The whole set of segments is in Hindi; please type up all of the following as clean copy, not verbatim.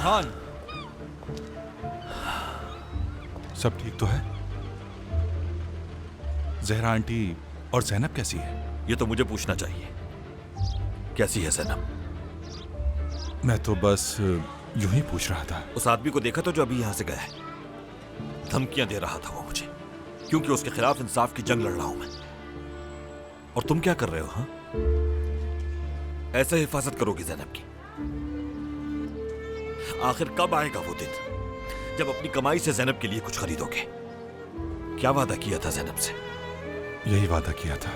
बुरहान, सब ठीक तो है? जहरा आंटी और जैनब कैसी है? ये तो मुझे पूछना चाहिए। कैसी है जैनब? मैं तो बस यूं ही पूछ रहा था। उस आदमी को देखा तो जो अभी यहां से गया है? धमकियां दे रहा था वो मुझे, क्योंकि उसके खिलाफ इंसाफ की जंग लड़ रहा हूं मैं। और तुम क्या कर रहे हो? हाँ, ऐसे हिफाजत करोगी जैनब की? आखिर कब आएगा वो दिन जब अपनी कमाई से जैनब के लिए कुछ खरीदोगे? क्या वादा किया था जैनब से? यही वादा किया था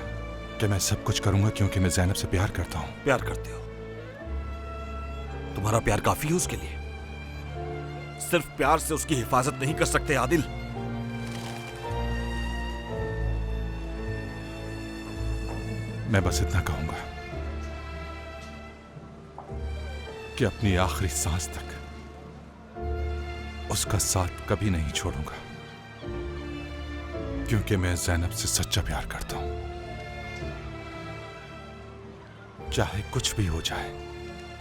कि मैं सब कुछ करूंगा, क्योंकि मैं जैनब से प्यार करता हूं। प्यार करते हो? तुम्हारा प्यार काफी है उसके लिए? सिर्फ प्यार से उसकी हिफाजत नहीं कर सकते आदिल। मैं बस इतना कहूंगा कि अपनी आखिरी सांस तक उसका साथ कभी नहीं छोड़ूंगा, क्योंकि मैं जैनब से सच्चा प्यार करता हूं। चाहे कुछ भी हो जाए,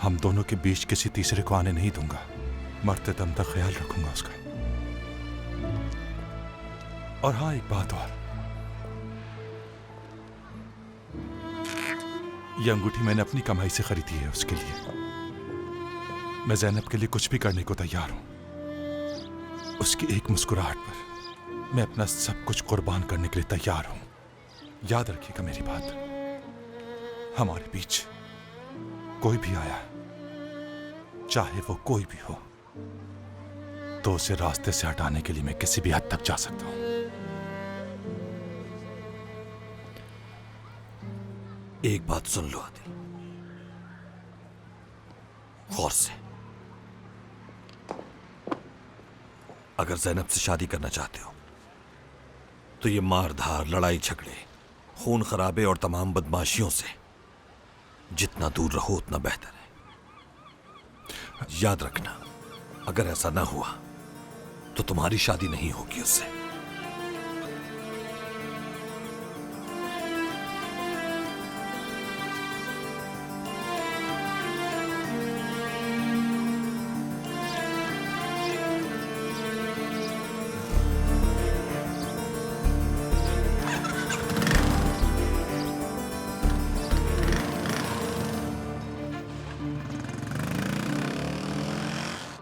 हम दोनों के बीच किसी तीसरे को आने नहीं दूंगा। मरते दम तक ख्याल रखूंगा उसका। और हाँ, एक बात और, यह अंगूठी मैंने अपनी कमाई से खरीदी है उसके लिए। मैं जैनब के लिए कुछ भी करने को तैयार हूं। उसकी एक मुस्कुराहट पर मैं अपना सब कुछ कुर्बान करने के लिए तैयार हूं। याद रखिएगा मेरी बात, हमारे बीच कोई भी आया, चाहे वो कोई भी हो, तो उसे रास्ते से हटाने के लिए मैं किसी भी हद तक जा सकता हूं। एक बात सुन लो आदिल, गौर से। अगर जैनब से शादी करना चाहते हो तो ये मार धार, लड़ाई झगड़े, खून खराबे और तमाम बदमाशियों से जितना दूर रहो उतना बेहतर है। याद रखना, अगर ऐसा ना हुआ तो तुम्हारी शादी नहीं होगी उससे।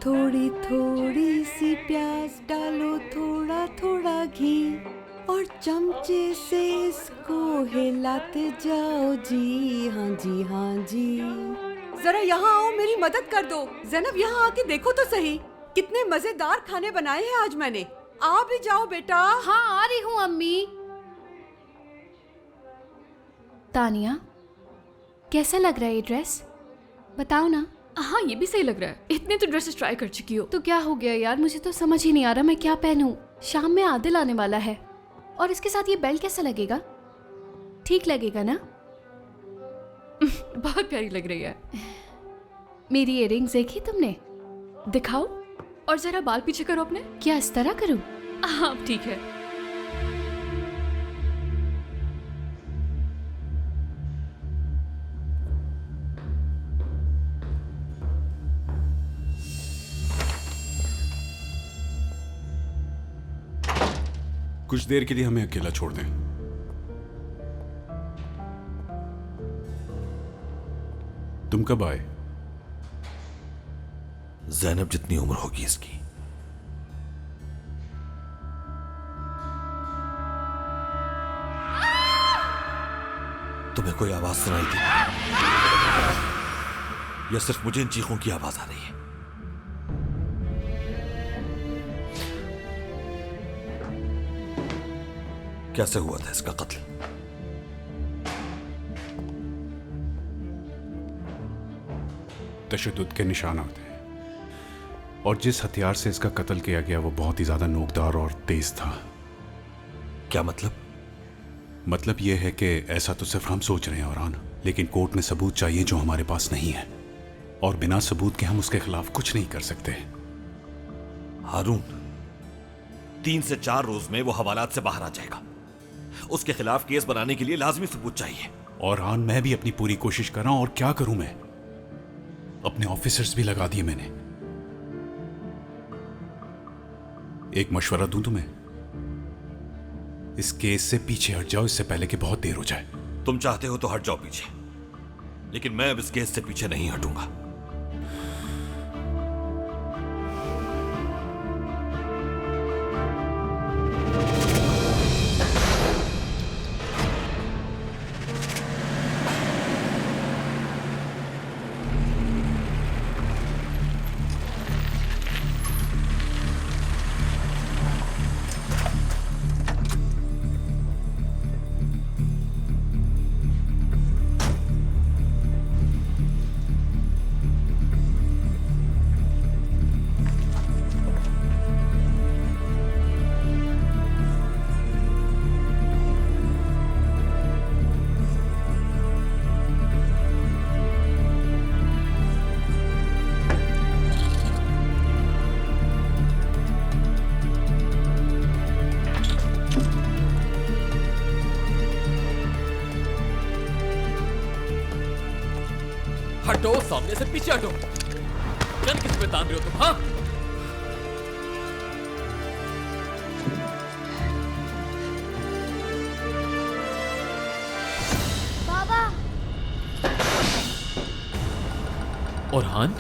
थोड़ी थोड़ी सी प्याज डालो, थोड़ा थोड़ा घी, और चमचे से इसको हिलाते जाओ जी। हाँ जी, हाँ जी। जरा यहाँ आओ, मेरी मदद कर दो। ज़ैनब, यहाँ आके देखो तो सही, कितने मजेदार खाने बनाए हैं आज मैंने। आ भी जाओ बेटा। हाँ, आ रही हूँ अम्मी। तानिया, कैसा लग रहा है ये ड्रेस? बताओ ना। हाँ, ये भी सही लग रहा है। इतने तो ड्रेसेस ट्राई कर चुकी हो। तो क्या हो गया यार, मुझे तो समझ ही नहीं आ रहा मैं क्या पहनूं। शाम में आदिल आने वाला है, और इसके साथ ये बेल्ट कैसा लगेगा? ठीक लगेगा ना? बहुत प्यारी लग रही है। मेरी इयररिंग्स देखी तुमने? दिखाओ, और जरा बाल पीछे करो अपने। क्या इस तरह करूं? हाँ, ठीक है। कुछ देर के लिए हमें अकेला छोड़ दें। तुम कब आए? जैनब जितनी उम्र होगी इसकी। तुम्हें कोई आवाज सुनाई दी या सिर्फ मुझे इन चीखों की आवाज आ रही है? कैसे हुआ था इसका कत्ल? तशद्दुद के निशान होते हैं, और जिस हथियार से इसका कत्ल किया गया वो बहुत ही ज्यादा नोकदार और तेज था। क्या मतलब? मतलब यह है कि ऐसा तो सिर्फ हम सोच रहे हैं औरान, लेकिन कोर्ट में सबूत चाहिए जो हमारे पास नहीं है, और बिना सबूत के हम उसके खिलाफ कुछ नहीं कर सकते। हारून, 3 से 4 रोज में वो हवालात से बाहर आ जाएगा। उसके खिलाफ केस बनाने के लिए लाजमी सबूत चाहिए। और आन, मैं भी अपनी पूरी कोशिश कर रहा हूं, और क्या करूं मैं? अपने ऑफिसर्स भी लगा दिए मैंने। एक मशवरा दूं तुम्हें, इस केस से पीछे हट जाओ इससे पहले कि बहुत देर हो जाए। तुम चाहते हो तो हट जाओ पीछे, लेकिन मैं अब इस केस से पीछे नहीं हटूंगा। हटो, सामने से पीछे हटो। गन किस पे तान रहे हो तुम? हाँ, बाबा। औरहान,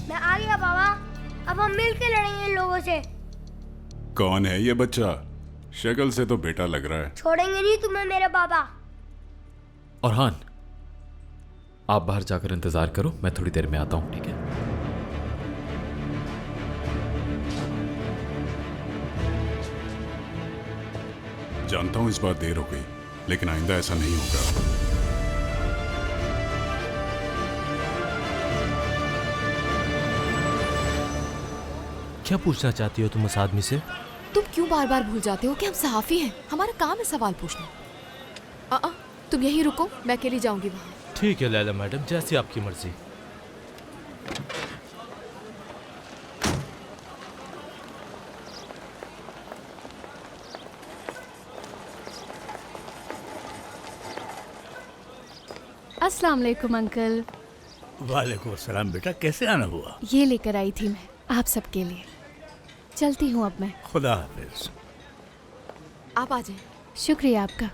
मैं आ गया बाबा, अब हम मिल के लड़ेंगे इन लोगों से। कौन है ये बच्चा? शक्ल से तो बेटा लग रहा है। छोड़ेंगे नहीं तुम्हें मेरे बाबा। औरहान, आप बाहर जाकर इंतजार करो, मैं थोड़ी देर में आता हूं, ठीक है? जानता हूं इस बार देर हो गई, लेकिन आइंदा ऐसा नहीं होगा। क्या पूछना चाहती हो तुम उस आदमी से? तुम क्यों बार बार भूल जाते हो कि हम सहाफी हैं? हमारा काम है सवाल पूछना। तुम यहीं रुको, मैं अकेली जाऊंगी वहां। ठीक है लैला मैडम, जैसी आपकी मर्जी। अस्सलाम वालेकुम अंकल। वालेकुम अस्सलाम बेटा, कैसे आना हुआ? ये लेकर आई थी मैं आप सबके लिए। चलती हूँ अब मैं। खुदा हाफिज। आप आ जाएं। शुक्रिया आपका।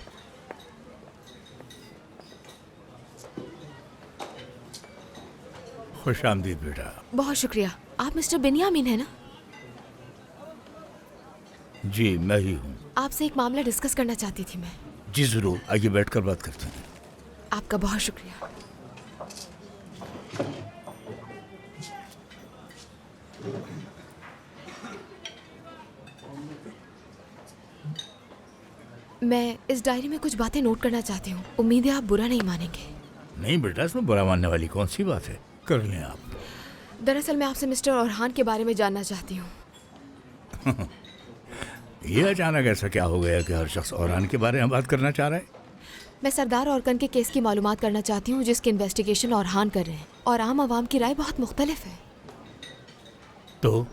खुश आमदीद बेटा। बहुत शुक्रिया। आप मिस्टर बिन्यामीन है ना? जी मैं ही हूँ। आपसे एक मामला डिस्कस करना चाहती थी मैं। जी जरूर, आइए बैठकर बात करते हैं। आपका बहुत शुक्रिया। मैं इस डायरी में कुछ बातें नोट करना चाहती हूँ। उम्मीद है आप बुरा नहीं मानेंगे। नहीं बेटा, इसमें बुरा मानने वाली कौन सी बात है, कर लें आप। दरअसल मैं आपसे मिस्टर औरहान के बारे में जानना चाहती हूँ। ये अचानक ऐसा क्या हो गया कि हर शख्स औरहान के बारे में बात करना चाह रहा है? मैं सरदार औरकन के केस की मालूमात करना चाहती हूँ जिसकी इन्वेस्टिगेशन औरहान कर रहे हैं, और आम आवाम की राय बहुत मुख्तलिफ है। तो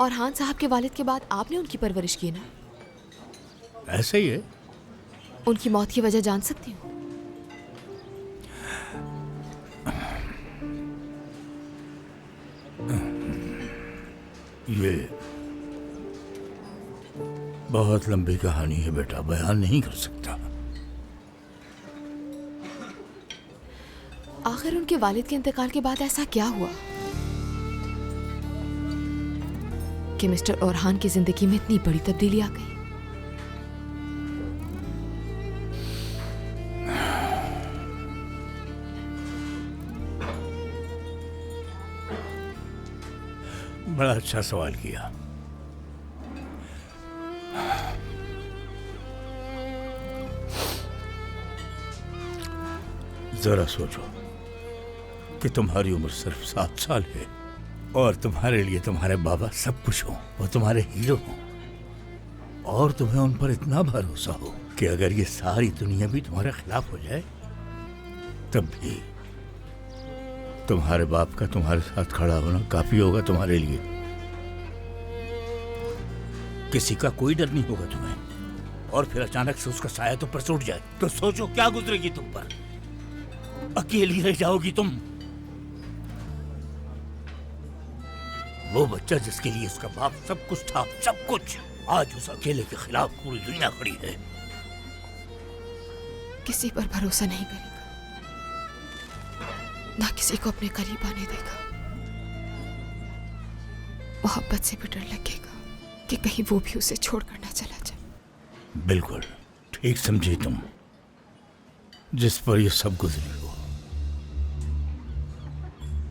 औरहान साहब के वालिद के बाद आपने उनकी परवरिश की ना? ऐसे ही है। उनकी मौत की वजह जान सकती हूँ? ये बहुत लंबी कहानी है बेटा, बयान नहीं कर सकता। आखिर उनके वालिद के इंतकाल के बाद ऐसा क्या हुआ कि मिस्टर औरहान की जिंदगी में इतनी बड़ी तब्दीली आ गई? बड़ा अच्छा सवाल किया। जरा सोचो कि तुम्हारी उम्र सिर्फ 7 साल है और तुम्हारे लिए तुम्हारे बाबा सब कुछ हो, वो तुम्हारे हीरो हो, और तुम्हें उन पर इतना भरोसा हो कि अगर ये सारी दुनिया भी तुम्हारे खिलाफ हो जाए तब भी तुम्हारे बाप का तुम्हारे साथ खड़ा होना काफी होगा तुम्हारे लिए। किसी का कोई डर नहीं होगा तुम्हें। और फिर अचानक से उसका साया तुम पर टूट जाए तो सोचो क्या गुजरेगी तुम पर। अकेली रह जाओगी तुम। वो बच्चा जिसके लिए उसका बाप सब कुछ था, सब कुछ, आज उस अकेले के खिलाफ पूरी दुनिया खड़ी है। किसी पर भरोसा नहीं करेगा, ना किसी को अपने करीब आने देगा। मोहब्बत से भी डर लगेगा कि कहीं वो भी उसे छोड़कर ना चला जाए। बिल्कुल ठीक समझी तुम। जिस पर ये सब गुजरी हो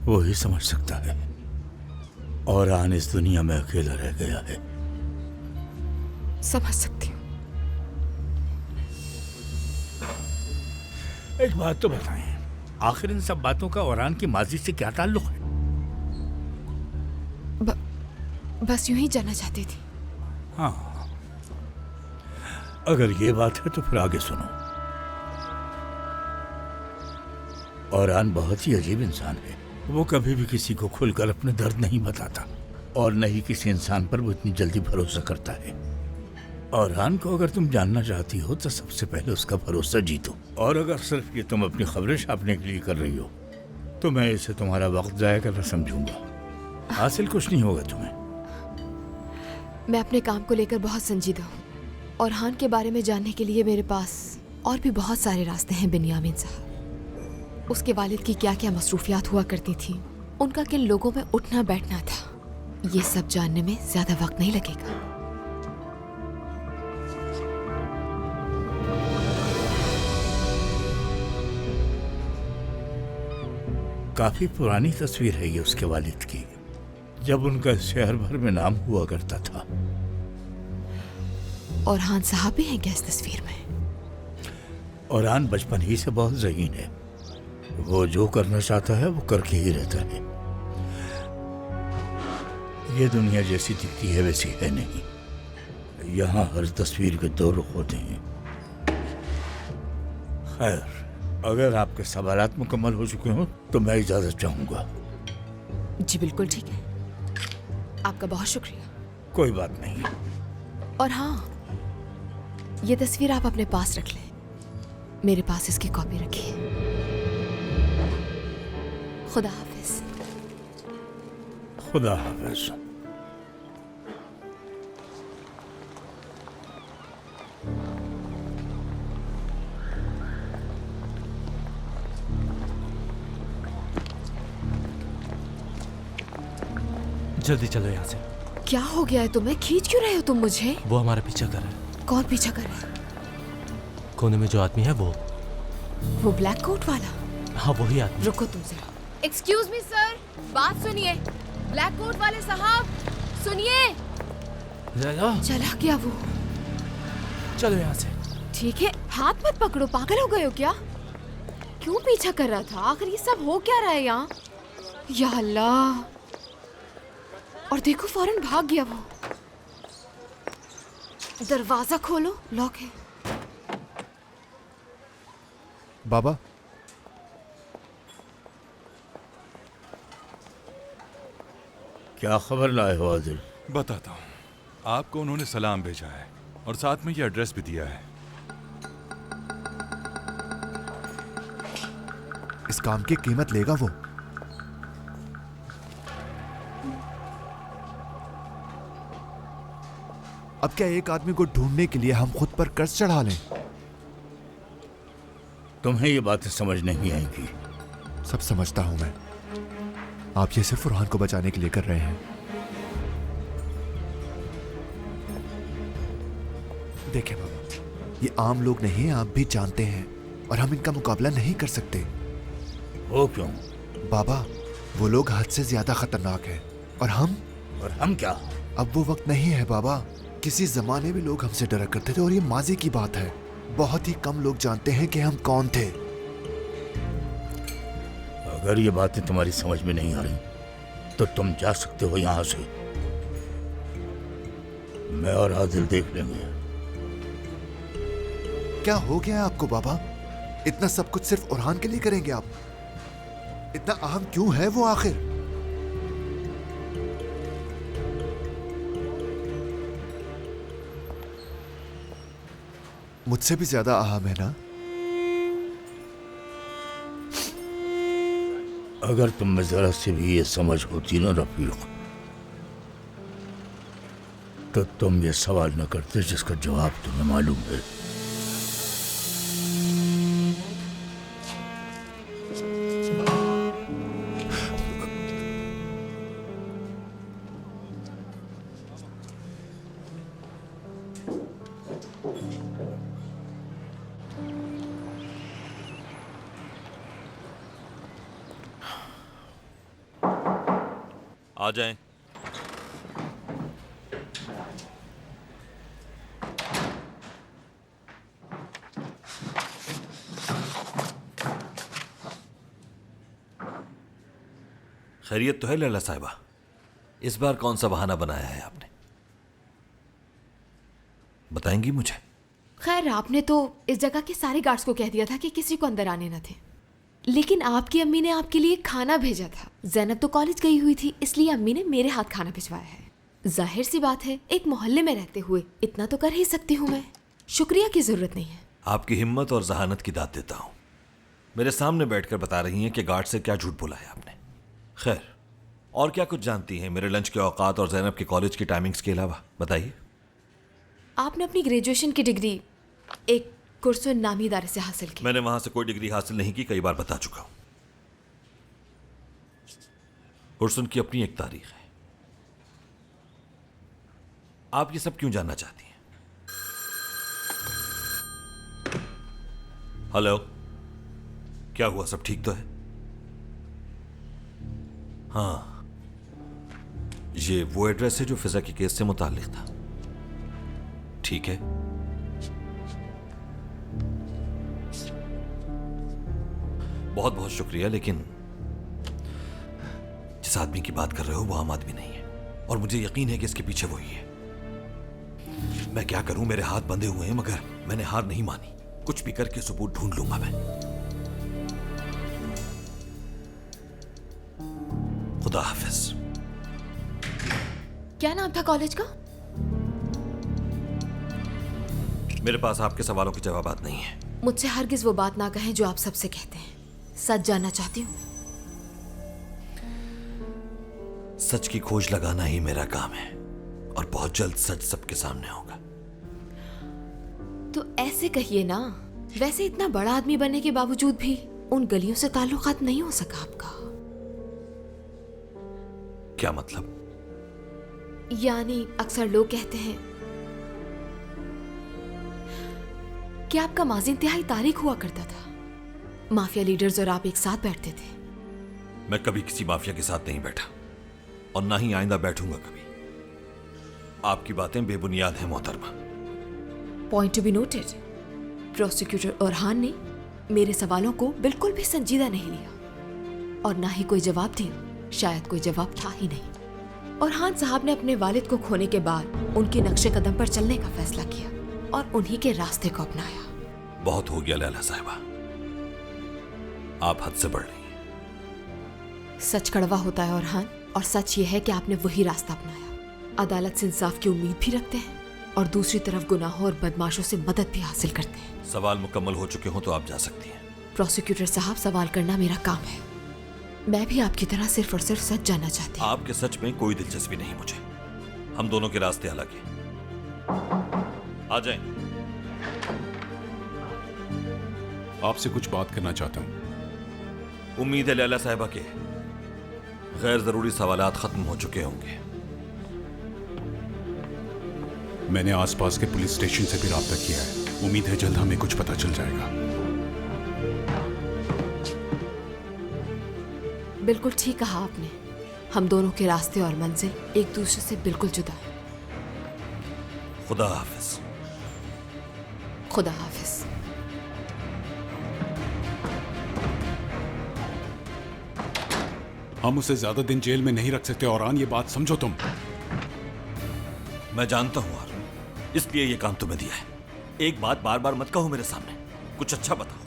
वो ही समझ सकता है। और आन इस दुनिया में अकेला रह गया है। समझ सकती हूँ। एक बात तो बताएं, आखिर इन सब बातों का औरान की माजी से क्या ताल्लुक है? बस यूं ही जानना चाहती थी। हाँ, अगर ये बात है तो फिर आगे सुनो। औरान बहुत ही अजीब इंसान है। वो कभी भी किसी को खुलकर अपने दर्द नहीं बताता और न ही किसी इंसान पर वो इतनी जल्दी भरोसा करता है। औरान को अगर तुम जानना चाहती हो तो सबसे पहले उसका भरोसा जीतो। और अगर सिर्फ ये तुम अपनी खबरें छापने के लिए कर रही हो तो मैं इसे तुम्हारा वक्त जाया करना समझूंगा। हासिल कुछ नहीं होगा तुम्हें। मैं अपने काम को लेकर बहुत संजीदा हूँ और हान के बारे में जानने के लिए मेरे पास और भी बहुत सारे रास्ते हैं। बिन्यामीन साहब, उसके वालिद की क्या क्या मसरूफियात हुआ करती थी, उनका किन लोगों में उठना बैठना था, ये सब जानने में ज्यादा वक्त नहीं लगेगा। काफी पुरानी तस्वीर है ये उसके वालिद की, जब उनका शहर भर में नाम हुआ करता था। और हान साहब भी हैं क्या इस तस्वीर में? औरान बचपन ही से बहुत ज़हीन है। वो जो करना चाहता है वो करके ही रहता है। ये दुनिया जैसी दिखती है वैसी है नहीं। यहाँ हर तस्वीर के दो रुख होते हैं। खैर, अगर आपके सवालात मुकम्मल हो चुके हो तो मैं इजाजत चाहूंगा। जी बिल्कुल ठीक है, आपका बहुत शुक्रिया। कोई बात नहीं। और हाँ, ये तस्वीर आप अपने पास रख लें, मेरे पास इसकी कॉपी रखी है। खुदा हाफिज। खुदा हाफिज। जल्दी चलो यहाँ से। क्या हो गया है तुम्हें? खींच क्यों रहे हो तुम मुझे? वो हमारा पीछा कर रहा है। कौन पीछा कर रहा है? कोने में जो आदमी है वो ब्लैक कोट वाला? हाँ वही आदमी। रुको तुम जरा। एक्सक्यूज मी सर, बात सुनिए। ब्लैक कोट वाले साहब सुनिए। चला क्या वो? चलो यहाँ से। ठीक है, हाथ मत पकड़ो, पागल हो गए हो क्या? क्यों पीछा कर रहा था? आखिर ये सब हो क्या रहा है यहाँ? या अल्लाह, और देखो फौरन भाग गया वो। दरवाजा खोलो, लॉक है। बाबा, क्या खबर लाए हो आदिल? बताता हूँ। आपको उन्होंने सलाम भेजा है और साथ में ये एड्रेस भी दिया है। इस काम की कीमत लेगा वो। अब क्या एक आदमी को ढूंढने के लिए हम खुद पर कर्ज चढ़ा लें? तुम्हें ये बातें समझ नहीं आएगी। सब समझता हूं मैं। आप ये सिर्फ फरहान को बचाने के लिए कर रहे हैं। देखें बाबा, ये आम लोग नहीं हैं, आप भी जानते हैं, और हम इनका मुकाबला नहीं कर सकते। वो क्यों? बाबा, वो लोग हद से ज्यादा खतरनाक हैं। और हम क्या? अब वो वक्त नहीं है बाबा। किसी जमाने में लोग हमसे डरा करते थे और ये माजी की बात है। बहुत ही कम लोग जानते हैं कि हम कौन थे। अगर ये बातें तुम्हारी समझ में नहीं आ रही तो तुम जा सकते हो यहां से। मैं और आदिल देख लेंगे। क्या हो गया आपको बाबा? इतना सब कुछ सिर्फ फरहान के लिए करेंगे आप? इतना अहम क्यों है वो आखिर? मुझसे भी ज्यादा अहम है ना? अगर तुम में जरा सी भी ये समझ होती ना रफीक, तो तुम ये सवाल न करते जिसका जवाब तुम्हें मालूम है। आ जाएं। खैरियत तो है लैला साहिबा? इस बार कौन सा बहाना बनाया है आपने? बताएंगी मुझे? खैर, आपने तो इस जगह के सारे गार्ड्स को कह दिया था कि किसी को अंदर आने न थे, लेकिन आपकी अम्मी ने आपके लिए खाना भेजा था। ज़ैनब तो कॉलेज गई हुई थी, इसलिए अम्मी ने मेरे हाथ खाना भिजवाया है। जाहिर सी बात है, एक मोहल्ले में रहते हुए इतना तो कर ही सकती हूँ मैं। शुक्रिया की जरूरत नहीं है। आपकी हिम्मत और जहानत की दाद देता हूं। मेरे सामने बैठकर बता रही हैं कि गार्ड से क्या झूठ बोला है आपने। खैर, और क्या कुछ जानती हैं मेरे लंच के औकात और ज़ैनब के कॉलेज की टाइमिंग्स के अलावा? बताइए। आपने अपनी ग्रेजुएशन की डिग्री एक कुर्सुन नामी इदारे से हासिल की। मैंने वहां से कोई डिग्री हासिल नहीं की, कई बार बता चुका हूं। कुर्सुन की अपनी एक तारीख है। आप ये सब क्यों जानना चाहती हैं? हेलो, क्या हुआ? सब ठीक तो है? हाँ, ये वो एड्रेस है जो फिजा के केस से मुताल्लिक था। ठीक है। बहुत बहुत शुक्रिया, लेकिन जिस आदमी की बात कर रहे हो वो आम आदमी नहीं है, और मुझे यकीन है कि इसके पीछे वही है। मैं क्या करूं, मेरे हाथ बंधे हुए हैं, मगर मैंने हार नहीं मानी। कुछ भी करके सबूत ढूंढ लूंगा मैं। खुदा हाफिज। क्या नाम था कॉलेज का? मेरे पास आपके सवालों के जवाब नहीं है। मुझसे हरगिज वो बात ना कहें जो आप सबसे कहते हैं। सच जानना चाहती हूँ। सच की खोज लगाना ही मेरा काम है, और बहुत जल्द सच सबके सामने होगा। तो ऐसे कहिए ना। वैसे इतना बड़ा आदमी बनने के बावजूद भी उन गलियों से ताल्लुकात नहीं हो सका आपका। क्या मतलब? यानी अक्सर लोग कहते हैं कि आपका माजी इंतहाई तारीख हुआ करता था। माफिया लीडर्स और आप एक साथ बैठते थे। मैं कभी किसी माफिया के साथ नहीं बैठा, और ना ही आइंदा बैठूंगा कभी। आपकी बातें बेबुनियाद हैं मोहतरमा। Point to be noted. Prosecutor Orhan ने मेरे सवालों को बिल्कुल भी संजीदा नहीं लिया, और ना ही कोई जवाब दिया। शायद कोई जवाब था ही नहीं। ओरहान साहब ने अपने वालिद को खोने के बाद उनके नक्शे कदम पर चलने का फैसला किया और उन्हीं के रास्ते को अपनाया। बहुत हो गया लैला साहिबा, आप हद से बढ़ रही हैं। सच कड़वा होता है ओरहान, और सच ये है कि आपने वही रास्ता अपनाया। अदालत से इंसाफ की उम्मीद भी रखते हैं, और दूसरी तरफ गुनाहों और बदमाशों से मदद भी हासिल करते हैं। सवाल मुकम्मल हो चुके हो तो आप जा सकती हैं। प्रोसिक्यूटर साहब, सवाल करना मेरा काम है। मैं भी आपकी तरह सिर्फ और सिर्फ सच जानना चाहती हूँ। आपके सच में कोई दिलचस्पी नहीं मुझे। हम दोनों के रास्ते अलग हैं। आ जाएं। आपसे कुछ बात करना चाहता हूँ। उम्मीद है लैला साहिबा के गैर जरूरी सवालात खत्म हो चुके होंगे। मैंने आसपास के पुलिस स्टेशन से भी राब्ता किया है। उम्मीद है जल्द हमें कुछ पता चल जाएगा। बिल्कुल ठीक कहा आपने। हम दोनों के रास्ते और मंजिल एक दूसरे से बिल्कुल जुदा है। खुदा हाफिज। खुदा हाफिज। हम उसे ज्यादा दिन जेल में नहीं रख सकते ओरहान, ये बात समझो तुम। मैं जानता हूं हारून, इसलिए ये काम तुम्हें दिया है। एक बात बार बार मत कहो मेरे सामने, कुछ अच्छा बताओ।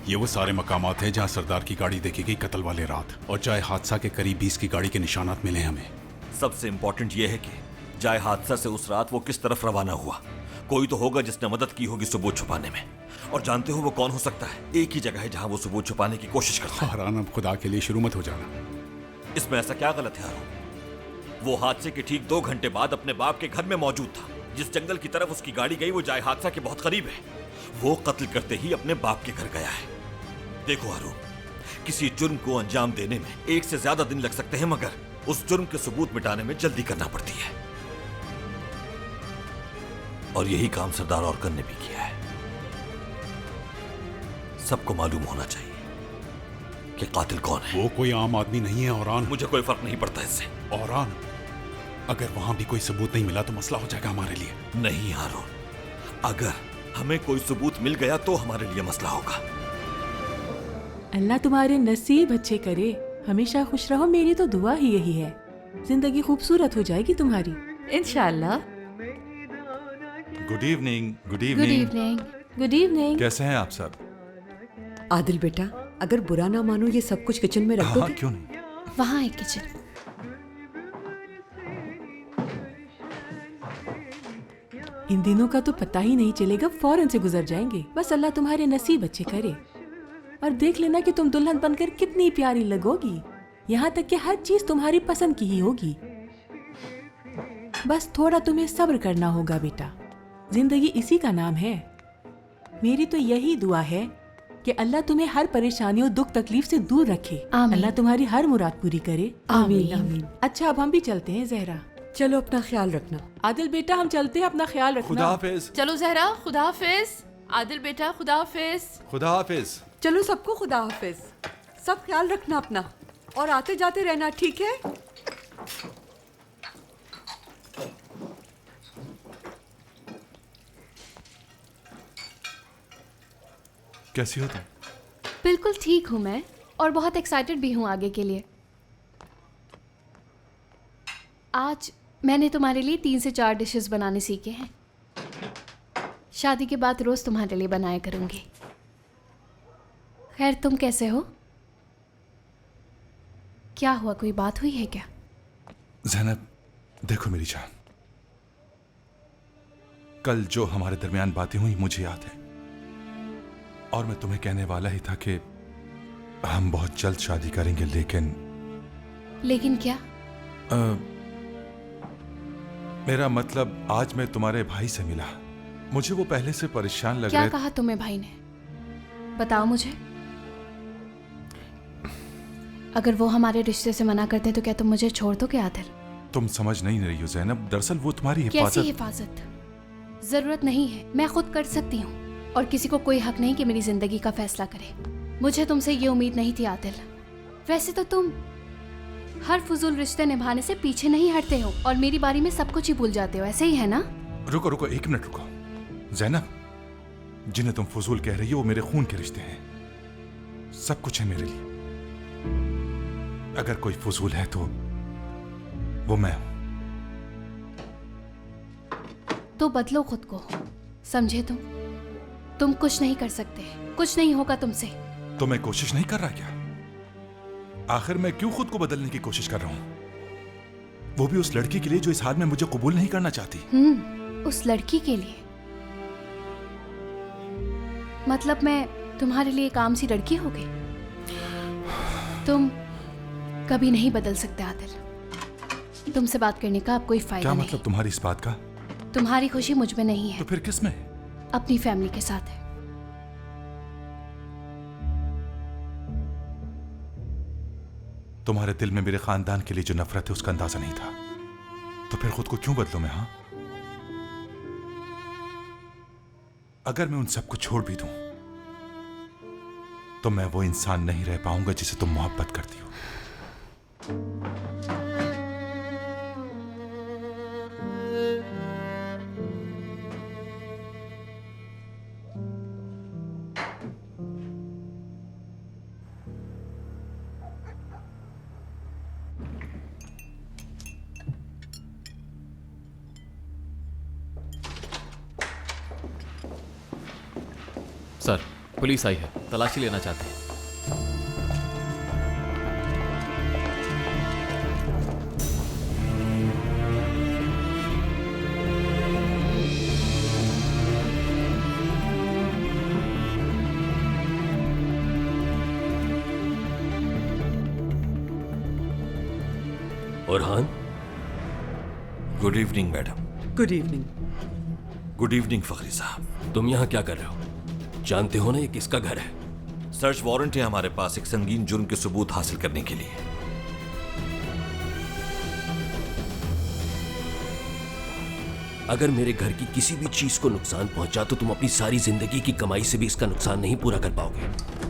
ये वो सारे मकामात हैं जहां सरदार की गाड़ी देखी गई कत्ल वाले रात, और जाए हादसा के करीब 20 की गाड़ी के निशानात मिले हमें। सबसे इंपॉर्टेंट ये है कि जाए हादसा से उस रात वो किस तरफ रवाना हुआ। कोई तो होगा जिसने मदद की होगी सबूत छुपाने में। और जानते हो वो कौन हो सकता है? एक ही जगह है जहां वो सबूत छुपाने की कोशिश करता है। फरहान, अब खुदा के लिए शुरू मत हो जाना। इसमें ऐसा क्या गलत है हारून? वो हादसे के ठीक 2 घंटे बाद अपने बाप के घर में मौजूद था। जिस जंगल की तरफ उसकी गाड़ी गई वो जाए हादसा के बहुत करीब है। वो कत्ल करते ही अपने बाप के घर गया है। देखो हारून, किसी जुर्म को अंजाम देने में 1 से ज्यादा दिन लग सकते हैं, मगर उस जुर्म के सबूत मिटाने में जल्दी करना पड़ती है। और यही काम सरदार औरकन ने भी किया है। सबको मालूम होना चाहिए कि कातिल कौन है। वो कोई आम आदमी नहीं है औरान। मुझे कोई फर्क नहीं पड़ता इससे। औरान, अगर वहां भी कोई सबूत नहीं मिला तो मसला हो जाएगा हमारे लिए। नहीं हारून, अगर हमें कोई सबूत मिल गया तो हमारे लिए मसला होगा। अल्लाह तुम्हारे नसीब अच्छे करे, हमेशा खुश रहो, मेरी तो दुआ ही यही है। जिंदगी खूबसूरत हो जाएगी तुम्हारी इंशाअल्लाह। Good evening. Good good evening. Evening. Good evening. कैसे हैं आप सब? आदिल बेटा, अगर बुरा ना मानो ये सब कुछ किचन में रख हाँ, दोगे? क्यों नहीं। वहाँ है किचन। इन दिनों का तो पता ही नहीं चलेगा, फौरन से गुजर जाएंगे। बस अल्लाह तुम्हारे नसीब अच्छे करे। और देख लेना कि तुम दुल्हन बनकर कितनी प्यारी लगोगी। यहाँ तक कि हर चीज तुम्हारी पसंद की ही होगी। बस थोड़ा तुम्हें सब्र करना होगा बेटा, जिंदगी इसी का नाम है। मेरी तो यही दुआ है कि अल्लाह तुम्हें हर परेशानियों दुख तकलीफ से दूर रखे। आमीन। अल्लाह तुम्हारी हर मुराद पूरी करे। आमीन आमीन। अच्छा, अब हम भी चलते हैं जहरा। चलो अपना ख्याल रखना। आदिल बेटा, हम चलते हैं, अपना ख्याल रखना। खुदा हाफिज। चलो जहरा, खुदा हाफिज। आदिल बेटा, खुदा हाफिज। खुदा हाफिज। चलो सबको खुदा हाफिज। सब ख्याल रखना अपना, और आते जाते रहना, ठीक है? कैसी हो तुम? बिल्कुल ठीक हूँ मैं, और बहुत एक्साइटेड भी हूँ आगे के लिए। आज मैंने तुम्हारे लिए 3 से 4 डिशेस बनाने सीखे हैं। शादी के बाद रोज तुम्हारे लिए बनाया करूँगी। खैर, तुम कैसे हो? क्या हुआ, कोई बात हुई है क्या? ज़ैनब, देखो मेरी जान, कल जो हमारे दरमियान बातें हुई मुझे याद है, और मैं तुम्हें कहने वाला ही था कि हम बहुत जल्द शादी करेंगे। लेकिन क्या? मेरा मतलब, आज मैं तुम्हारे भाई से मिला। मुझे वो पहले से परेशान लग क्या रहे। कहा तुम्हें भाई ने? बताओ मुझे। अगर वो हमारे रिश्ते से मना करते तो क्या तुम मुझे छोड़ दोगे आदिल? तुम समझ नहीं रही हो ज़ैनब, दरअसल वो तुम्हारी कैसी हिफाजत। हिफाजत? जरूरत नहीं है, मैं खुद कर सकती हूँ, और किसी को कोई हक नहीं कि मेरी जिंदगी का फैसला करे। मुझे तुमसे ये उम्मीद नहीं थी आदिल। वैसे तो तुम हर फजूल रिश्ते निभाने से पीछे नहीं हटते हो, और मेरी बारी में सब कुछ ही भूल जाते हो, ऐसे ही है ना? रुको रुको, 1 मिनट रुको। ज़ैनब, जिन्हें तुम फजूल कह रही हो वो मेरे खून के रिश्ते हैं। सब कुछ है मेरे लिए। अगर कोई फजूल है तो वो मैं हूं। तो बदलो खुद को, समझे तुम कुछ नहीं कर सकते, कुछ नहीं होगा तुमसे। तो मैं कोशिश नहीं कर रहा क्या? आखिर मैं क्यों खुद को बदलने की कोशिश कर रहा हूं? वो भी उस लड़की के लिए जो इस हाल में मुझे कबूल नहीं करना चाहती। उस लड़की के लिए? मतलब मैं तुम्हारे लिए एक आम सी लड़की हो गई? तुम कभी नहीं बदल सकते आदिल। तुमसे बात करने का अब कोई फायदा क्या नहीं। मतलब तुम्हारी इस बात का? तुम्हारी खुशी मुझ में नहीं है। तो फिर किस में? अपनी फैमिली के साथ है। तुम्हारे दिल में मेरे खानदान के लिए जो नफरत है उसका अंदाजा नहीं था, तो फिर खुद को क्यों बदलूं मैं? हाँ, अगर मैं उन सबको छोड़ भी दूं तो मैं वो इंसान नहीं रह पाऊंगा जिसे तुम मोहब्बत करती हो। सर, पुलिस आई है, तलाशी लेना चाहते हैं। Orhan, good evening madam. Good evening. Good evening Fakhri साहब। तुम यहाँ क्या कर रहे हो? जानते हो ना ये किसका घर है? सर्च वारंट है हमारे पास एक संगीन जुर्म के सबूत हासिल करने के लिए। अगर मेरे घर की किसी भी चीज को नुकसान पहुंचा तो तुम अपनी सारी जिंदगी की कमाई से भी इसका नुकसान नहीं पूरा कर पाओगे।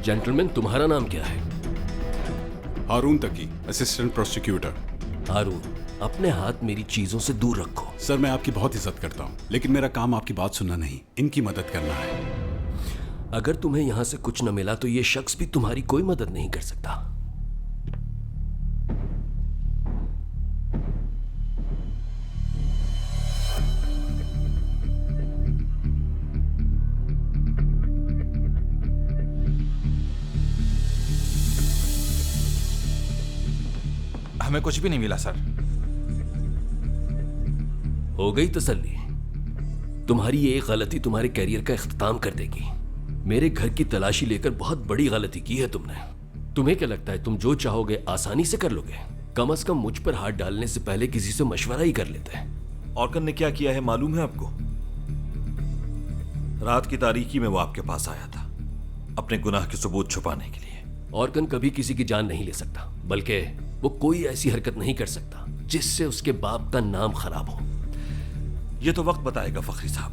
जेंटलमैन, तुम्हारा नाम क्या है? हारून तकी, असिस्टेंट प्रोसिक्यूटर। हारून, अपने हाथ मेरी चीजों से दूर रखो। सर, मैं आपकी बहुत इज्जत करता हूँ, लेकिन मेरा काम आपकी बात सुनना नहीं, इनकी मदद करना है। अगर तुम्हें यहां से कुछ न मिला तो ये शख्स भी तुम्हारी कोई मदद नहीं कर सकता। हमें कुछ भी नहीं मिला सर। हो गई तसल्ली? तुम्हारी ये एक गलती तुम्हारे कैरियर का इख्तिताम कर देगी। मेरे घर की तलाशी लेकर बहुत बड़ी गलती की है तुमने। तुम्हें क्या लगता है तुम जो चाहोगे आसानी से कर लोगे? कम से कम मुझ पर हाथ डालने से पहले किसी से मशवरा ही कर लेते हैं। ऑर्कन ने क्या किया है मालूम है आपको? रात की तारीकी में वो आपके पास आया था अपने गुनाह के सबूत छुपाने के लिए। ऑर्कन कभी किसी की जान नहीं ले सकता, बल्कि वो कोई ऐसी हरकत नहीं कर सकता जिससे उसके बाप का नाम खराब हो। ये तो वक्त बताएगा फखरी साहब।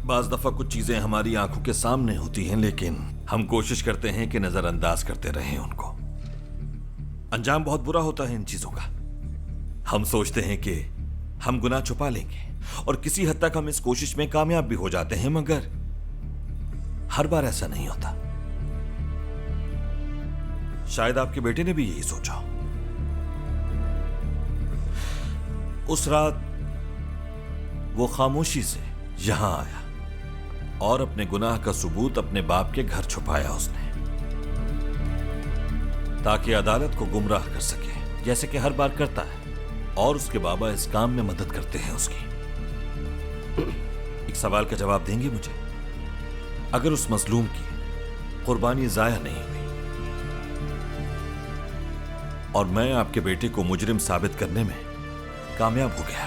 बाज दफा कुछ चीजें हमारी आंखों के सामने होती हैं, लेकिन हम कोशिश करते हैं कि नजरअंदाज करते रहें उनको। अंजाम बहुत बुरा होता है इन चीजों का। हम सोचते हैं कि हम गुनाह छुपा लेंगे और किसी हद तक हम इस कोशिश में कामयाब भी हो जाते हैं, मगर हर बार ऐसा नहीं होता। शायद आपके बेटे ने भी यही सोचा। उस रात वो खामोशी से यहां आया और अपने गुनाह का सबूत अपने बाप के घर छुपाया उसने, ताकि अदालत को गुमराह कर सके, जैसे कि हर बार करता है। और उसके बाबा इस काम में मदद करते हैं उसकी। एक सवाल का जवाब देंगे मुझे? अगर उस मजलूम की कुर्बानी जाया नहीं हुई और मैं आपके बेटे को मुजरिम साबित करने में कामयाब हो गया,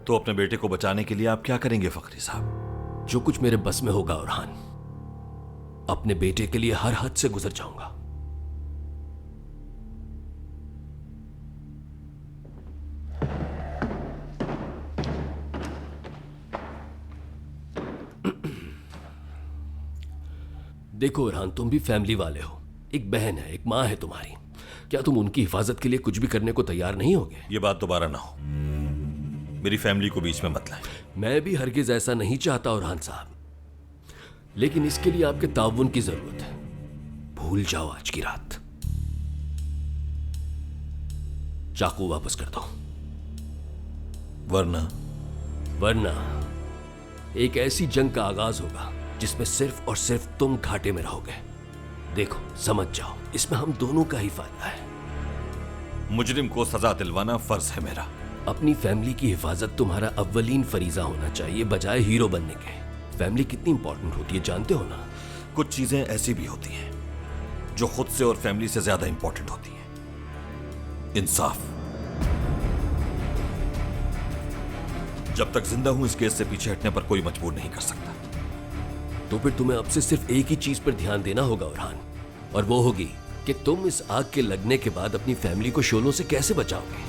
तो अपने बेटे को बचाने के लिए आप क्या करेंगे फखरी साहब? जो कुछ मेरे बस में होगा औरहान, अपने बेटे के लिए हर हद से गुजर जाऊंगा। देखो औरहान, तुम भी फैमिली वाले हो। एक बहन है, एक मां है तुम्हारी। क्या तुम उनकी हिफाजत के लिए कुछ भी करने को तैयार नहीं होगे? ये बात दोबारा ना हो। मेरी फैमिली को बीच में मत लाएं। मैं भी हरगिज ऐसा नहीं चाहता औरहान साहब, लेकिन इसके लिए आपके ताउन की जरूरत है। भूल जाओ आज की रात। चाकू वापस कर दो, वरना एक ऐसी जंग का आगाज होगा जिसमें सिर्फ और सिर्फ तुम घाटे में रहोगे। देखो, समझ जाओ, इसमें हम दोनों का ही फायदा है। मुजरिम को सजा दिलवाना फर्ज है मेरा। अपनी फैमिली की हिफाजत तुम्हारा अव्वलीन फरीजा होना चाहिए, बजाय हीरो बनने के। फैमिली कितनी इंपॉर्टेंट होती है जानते हो ना? कुछ चीजें ऐसी भी होती हैं जो खुद से और फैमिली से ज्यादा इंपॉर्टेंट होती हैं। इंसाफ। जब तक जिंदा हूं इस केस से पीछे हटने पर कोई मजबूर नहीं कर सकता। तो फिर तुम्हें अब से सिर्फ एक ही चीज पर ध्यान देना होगा औरहान, और वो होगी कि तुम इस आग के लगने के बाद अपनी फैमिली को शोलों से कैसे बचाओगे।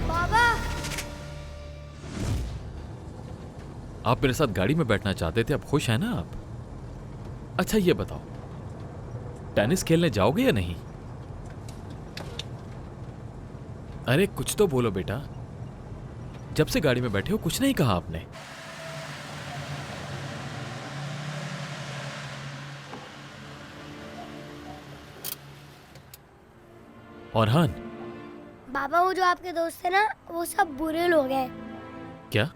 बाबा, आप मेरे साथ गाड़ी में बैठना चाहते थे, अब खुश हैं ना आप? अच्छा ये बताओ, टेनिस खेलने जाओगे या नहीं? अरे कुछ तो बोलो बेटा, जब से गाड़ी में बैठे हो कुछ नहीं कहा आपने। औरहान, बाबा वो जो आपके दोस्त थे ना, वो सब बुरे लोग हैं। क्या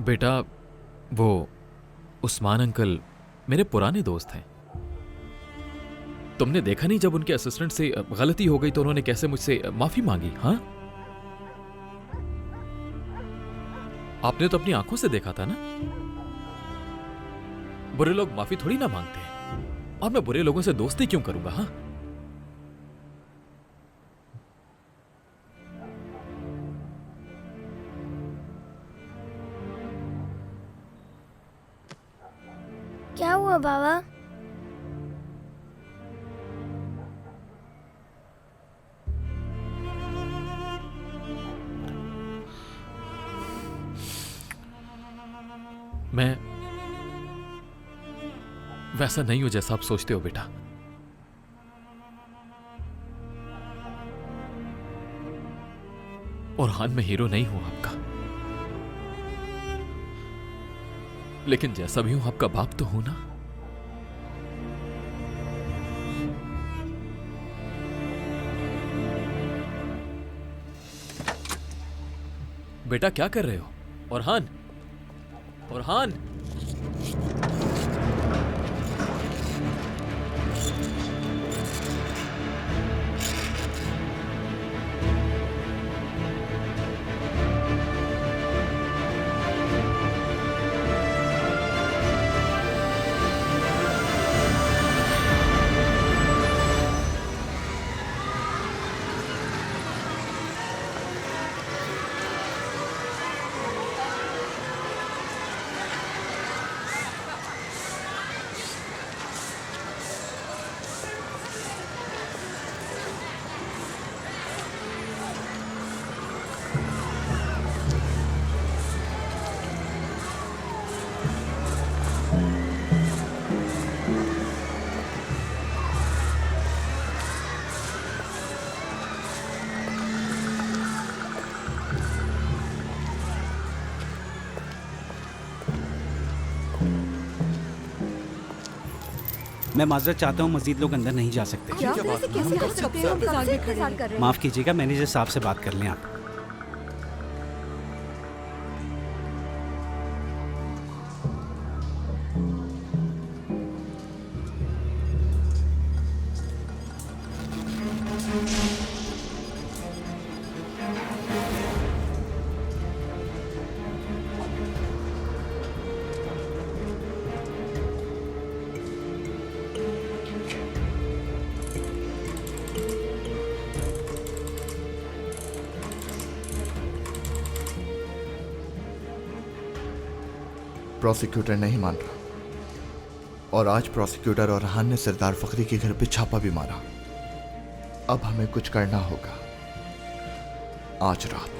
बेटा? वो उस्मान अंकल मेरे पुराने दोस्त हैं। तुमने देखा नहीं जब उनके असिस्टेंट से गलती हो गई तो उन्होंने कैसे मुझसे माफी मांगी? हाँ, आपने तो अपनी आंखों से देखा था ना। बुरे लोग माफी थोड़ी ना मांगते हैं, और मैं बुरे लोगों से दोस्ती क्यों करूंगा? हाँ, क्या हुआ बाबा? मैं वैसा नहीं हूं जैसा आप सोचते हो बेटा। और हान, मैं हीरो नहीं हूं आपका, लेकिन जैसा भी हूं आपका बाप तो हूं ना। बेटा क्या कर रहे हो? औरहान, औरहान, मैं माजरत चाहता हूँ, मजीद लोग अंदर नहीं जा सकते। क्या? कैसे कर सकते हैं? हम इंतजार में खड़े हैं। माफ कीजिएगा, मैनेजर साहब से बात कर लें आप। प्रोसिक्यूटर नहीं मान रहा, और आज प्रोसिक्यूटर और हान ने सरदार फखरी के घर पे छापा भी मारा। अब हमें कुछ करना होगा आज रात।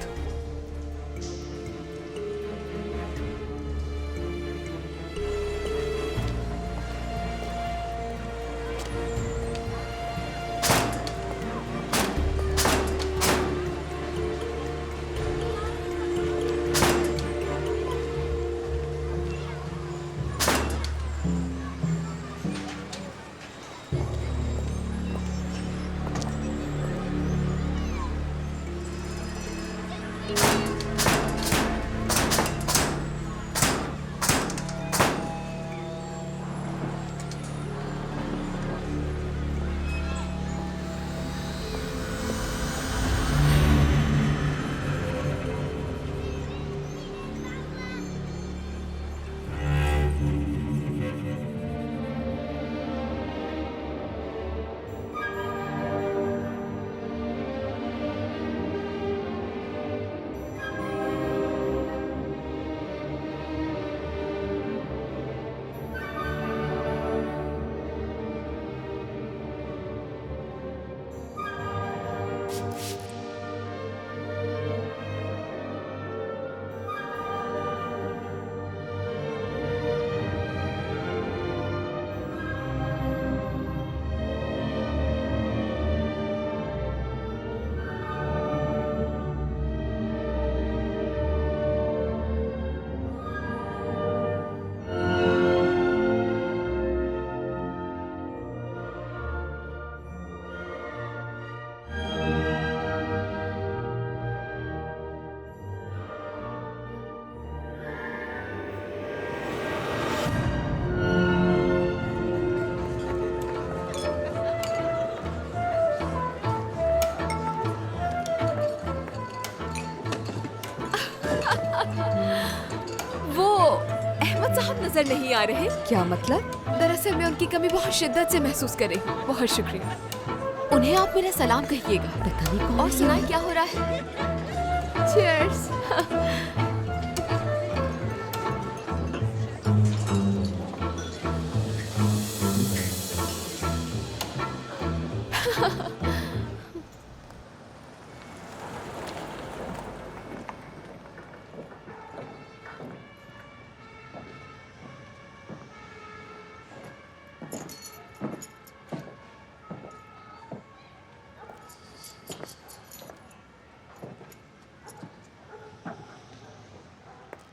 फिजाद साहब नजर नहीं आ रहे। क्या मतलब? दरअसल मैं उनकी कमी बहुत शिद्दत से महसूस कर रही हूँ। बहुत शुक्रिया। उन्हें आप मेरा सलाम कहिएगा। पता नहीं कौन। और सुनाए क्या हो रहा है? चीयर्स।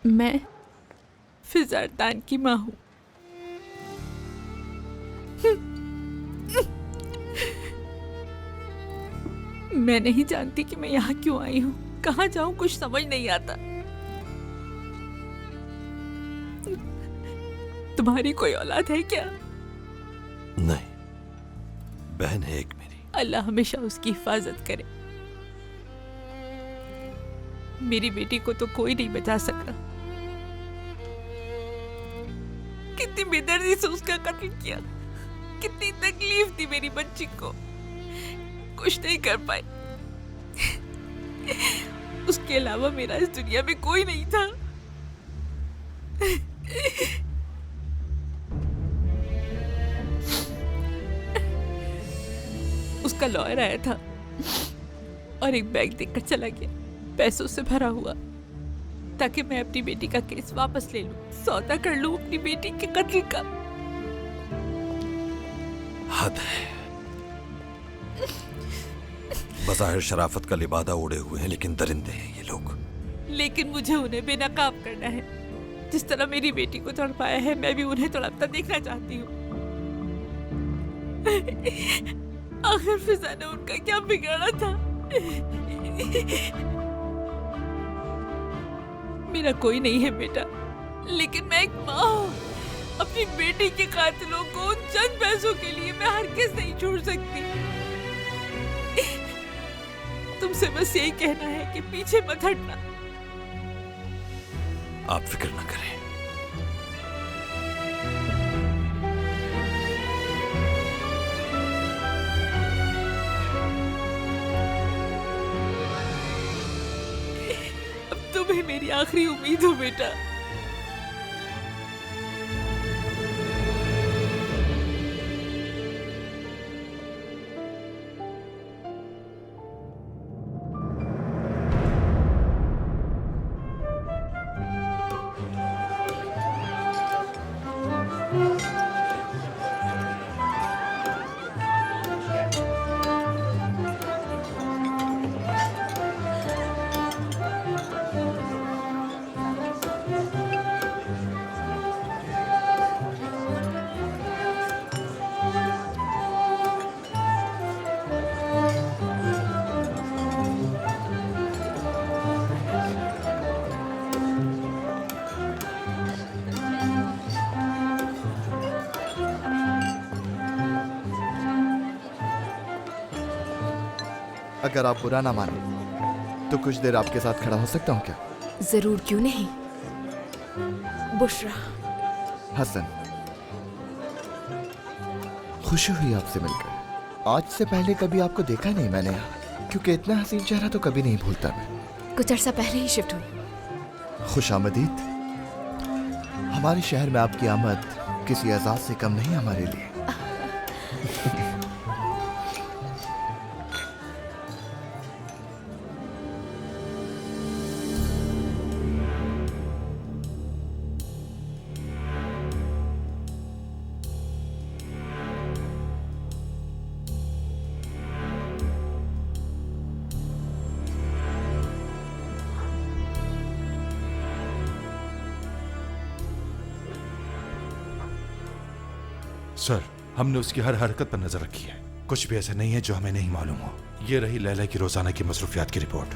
मैं फिजारदान की माँ हूँ। मैं नहीं जानती कि मैं यहाँ क्यों आई हूँ, कहाँ जाऊँ, कुछ समझ नहीं आता। तुम्हारी कोई औलाद है क्या? नहीं, बहन है एक मेरी। अल्लाह हमेशा उसकी हिफाजत करे। मेरी बेटी को तो कोई नहीं बचा सका। कितनी बेदर्दी से उसका कत्ल किया, कितनी तकलीफ दी मेरी बच्ची को, कुछ नहीं कर पाए। उसके अलावा मेरा इस दुनिया में कोई नहीं था। उसका लॉयर आया था और एक बैग देकर चला गया, पैसों से भरा हुआ, ताकि मैं अपनी बेटी का केस वापस ले लूं, सौदा कर लूं अपनी बेटी के कत्ल का। हद है। बज़ाहिर शराफत का लिबादा ओढ़े हुए हैं, लेकिन दरिंदे हैं ये लोग। लेकिन मुझे उन्हें बेनकाब करना है। जिस तरह मेरी बेटी को तड़पाया है, मैं भी उन्हें तड़पता देखना चाहती हूँ। आखिर फिजा ने उनका क्या बिगाड़ा था? मेरा कोई नहीं है बेटा, लेकिन मैं एक माँ हूँ। अपनी बेटी के कातिलों को चंद पैसों के लिए मैं हरगिज़ नहीं छोड़ सकती। तुमसे बस यही कहना है कि पीछे मत हटना। आप फिक्र न करें। अब तुम ही मेरी आखिरी उम्मीद हो बेटा। अगर आप बुरा ना माने तो कुछ देर आपके साथ खड़ा हो सकता हूँ क्या? जरूर, क्यों नहीं। बुशरा। हसन, खुशी हुई आपसे मिलकर। आज से पहले कभी आपको देखा नहीं मैंने यहाँ, क्योंकि इतना हसीन चेहरा तो कभी नहीं भूलता मैं। कुछ अर्सा पहले ही शिफ्ट हुई। खुशामदीद। हमारे शहर में आपकी आमद किसी एजाज से कम नहीं हमारे लिए। सर, हमने उसकी हर हरकत पर नजर रखी है। कुछ भी ऐसा नहीं है जो हमें नहीं मालूम हो। ये रही लैला की रोजाना की मसरूफियात की रिपोर्ट।